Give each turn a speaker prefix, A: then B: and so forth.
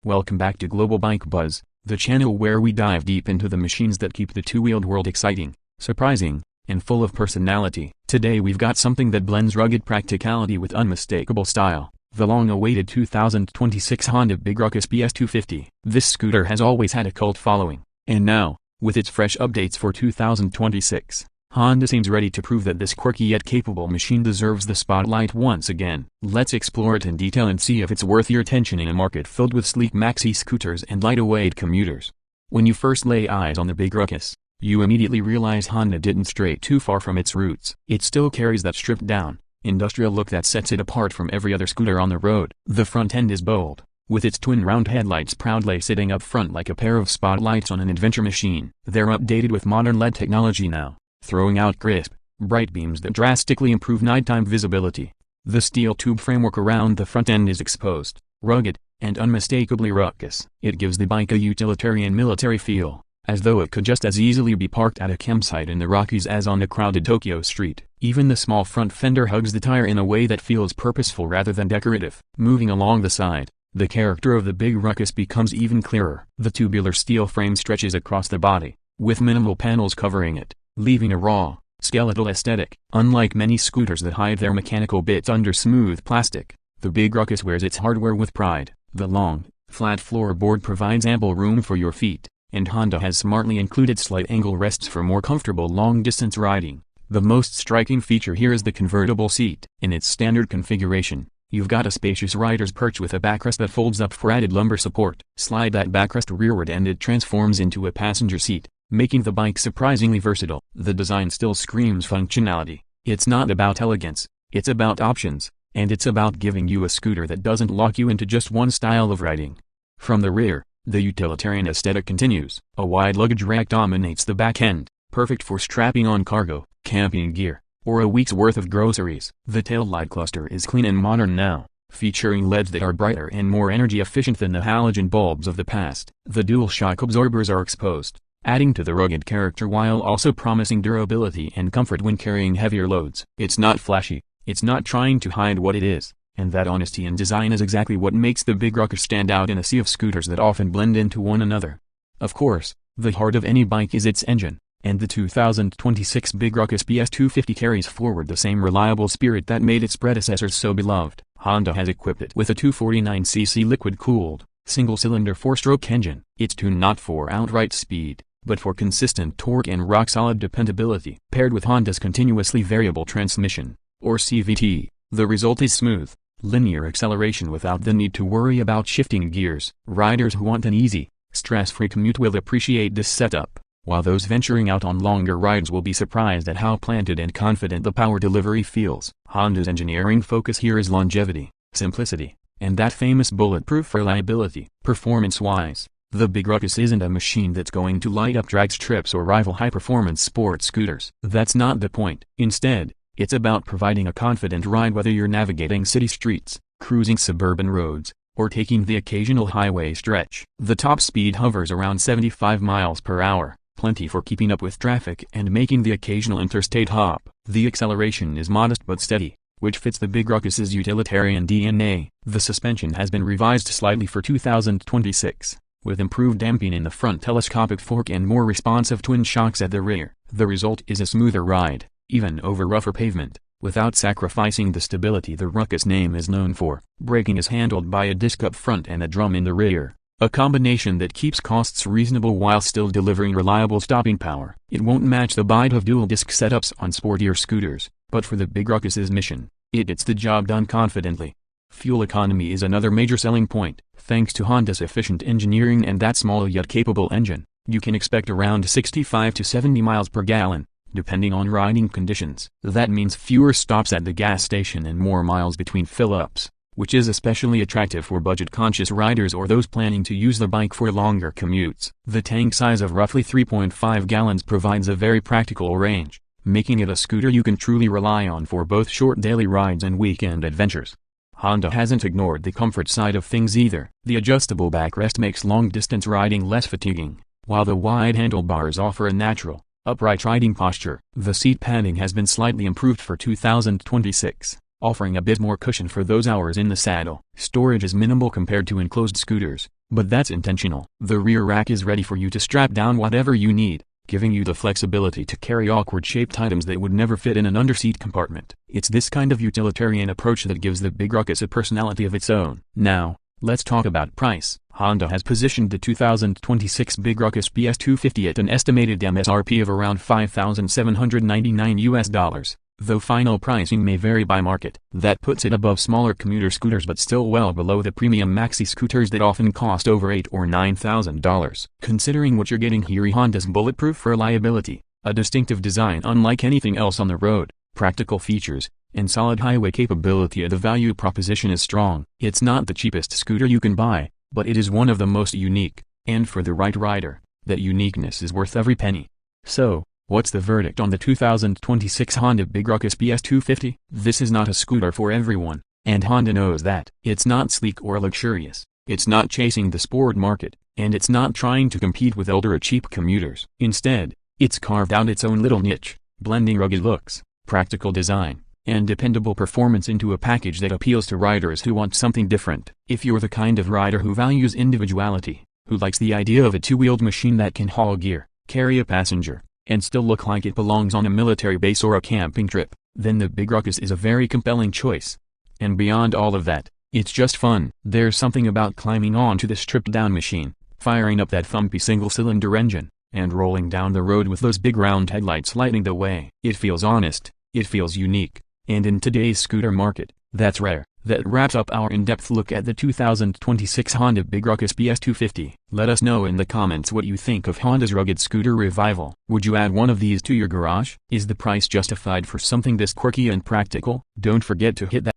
A: Welcome back to Global Bike Buzz, the channel where we dive deep into the machines that keep the two-wheeled world exciting, surprising, and full of personality. Today we've got something that blends rugged practicality with unmistakable style, the long-awaited 2026 Honda Big Ruckus PS250. This scooter has always had a cult following, and now, with its fresh updates for 2026, Honda seems ready to prove that this quirky yet capable machine deserves the spotlight once again. Let's explore it in detail and see if it's worth your attention in a market filled with sleek maxi scooters and lightweight commuters. When you first lay eyes on the Big Ruckus, you immediately realize Honda didn't stray too far from its roots. It still carries that stripped-down, industrial look that sets it apart from every other scooter on the road. The front end is bold, with its twin round headlights proudly sitting up front like a pair of spotlights on an adventure machine. They're updated with modern LED technology now, throwing out crisp, bright beams that drastically improve nighttime visibility. The steel tube framework around the front end is exposed, rugged, and unmistakably ruckus. It gives the bike a utilitarian military feel, as though it could just as easily be parked at a campsite in the Rockies as on a crowded Tokyo street. Even the small front fender hugs the tire in a way that feels purposeful rather than decorative. Moving along the side, the character of the Big Ruckus becomes even clearer. The tubular steel frame stretches across the body, with minimal panels covering it, leaving a raw, skeletal aesthetic. Unlike many scooters that hide their mechanical bits under smooth plastic, the Big Ruckus wears its hardware with pride. The long, flat floorboard provides ample room for your feet, and Honda has smartly included slight angle rests for more comfortable long-distance riding. The most striking feature here is the convertible seat. In its standard configuration, you've got a spacious rider's perch with a backrest that folds up for added lumbar support. Slide that backrest rearward and it transforms into a passenger seat, making the bike surprisingly versatile. The design still screams functionality. It's not about elegance, it's about options, and it's about giving you a scooter that doesn't lock you into just one style of riding. From the rear, the utilitarian aesthetic continues. A wide luggage rack dominates the back end, perfect for strapping on cargo, camping gear, or a week's worth of groceries. The taillight cluster is clean and modern now, featuring LEDs that are brighter and more energy efficient than the halogen bulbs of the past. The dual shock absorbers are exposed, adding to the rugged character while also promising durability and comfort when carrying heavier loads. It's not flashy, it's not trying to hide what it is, and that honesty in design is exactly what makes the Big Ruckus stand out in a sea of scooters that often blend into one another. Of course, the heart of any bike is its engine, and the 2026 Big Ruckus PS250 carries forward the same reliable spirit that made its predecessors so beloved. Honda has equipped it with a 249cc liquid-cooled, single-cylinder four-stroke engine. It's tuned not for outright speed, but for consistent torque and rock-solid dependability. Paired with Honda's continuously variable transmission, or CVT, the result is smooth, linear acceleration without the need to worry about shifting gears. Riders who want an easy, stress-free commute will appreciate this setup, while those venturing out on longer rides will be surprised at how planted and confident the power delivery feels. Honda's engineering focus here is longevity, simplicity, and that famous bulletproof reliability. Performance-wise, the Big Ruckus isn't a machine that's going to light up drag strips or rival high-performance sports scooters. That's not the point. Instead, it's about providing a confident ride whether you're navigating city streets, cruising suburban roads, or taking the occasional highway stretch. The top speed hovers around 75 miles per hour, plenty for keeping up with traffic and making the occasional interstate hop. The acceleration is modest but steady, which fits the Big Ruckus's utilitarian DNA. The suspension has been revised slightly for 2026. With improved damping in the front telescopic fork and more responsive twin shocks at the rear. The result is a smoother ride, even over rougher pavement, without sacrificing the stability the Ruckus name is known for. Braking is handled by a disc up front and a drum in the rear, a combination that keeps costs reasonable while still delivering reliable stopping power. It won't match the bite of dual disc setups on sportier scooters, but for the Big Ruckus's mission, it gets the job done confidently. Fuel economy is another major selling point. Thanks to Honda's efficient engineering and that small yet capable engine, you can expect around 65 to 70 miles per gallon, depending on riding conditions. That means fewer stops at the gas station and more miles between fill-ups, which is especially attractive for budget-conscious riders or those planning to use the bike for longer commutes. The tank size of roughly 3.5 gallons provides a very practical range, making it a scooter you can truly rely on for both short daily rides and weekend adventures. Honda hasn't ignored the comfort side of things either. The adjustable backrest makes long-distance riding less fatiguing, while the wide handlebars offer a natural, upright riding posture. The seat padding has been slightly improved for 2026, offering a bit more cushion for those hours in the saddle. Storage is minimal compared to enclosed scooters, but that's intentional. The rear rack is ready for you to strap down whatever you need, giving you the flexibility to carry awkward-shaped items that would never fit in an underseat compartment. It's this kind of utilitarian approach that gives the Big Ruckus a personality of its own. Now, let's talk about price. Honda has positioned the 2026 Big Ruckus PS250 at an estimated MSRP of around $5,799, though final pricing may vary by market. That puts it above smaller commuter scooters but still well below the premium maxi scooters that often cost over $8,000 or $9,000. Considering what you're getting here, Honda's bulletproof reliability, a distinctive design unlike anything else on the road, practical features, and solid highway capability, the value proposition is strong. It's not the cheapest scooter you can buy, but it is one of the most unique, and for the right rider, that uniqueness is worth every penny. So, what's the verdict on the 2026 Honda Big Ruckus PS250? This is not a scooter for everyone, and Honda knows that. It's not sleek or luxurious, it's not chasing the sport market, and it's not trying to compete with older or cheap commuters. Instead, it's carved out its own little niche, blending rugged looks, practical design, and dependable performance into a package that appeals to riders who want something different. If you're the kind of rider who values individuality, who likes the idea of a two-wheeled machine that can haul gear, carry a passenger, and still look like it belongs on a military base or a camping trip, then the Big Ruckus is a very compelling choice. And beyond all of that, it's just fun. There's something about climbing onto the stripped-down machine, firing up that thumpy single-cylinder engine, and rolling down the road with those big round headlights lighting the way. It feels honest, it feels unique. And in today's scooter market, that's rare. That wraps up our in-depth look at the 2026 Honda Big Ruckus PS250. Let us know in the comments what you think of Honda's rugged scooter revival. Would you add one of these to your garage? Is the price justified for something this quirky and practical? Don't forget to hit that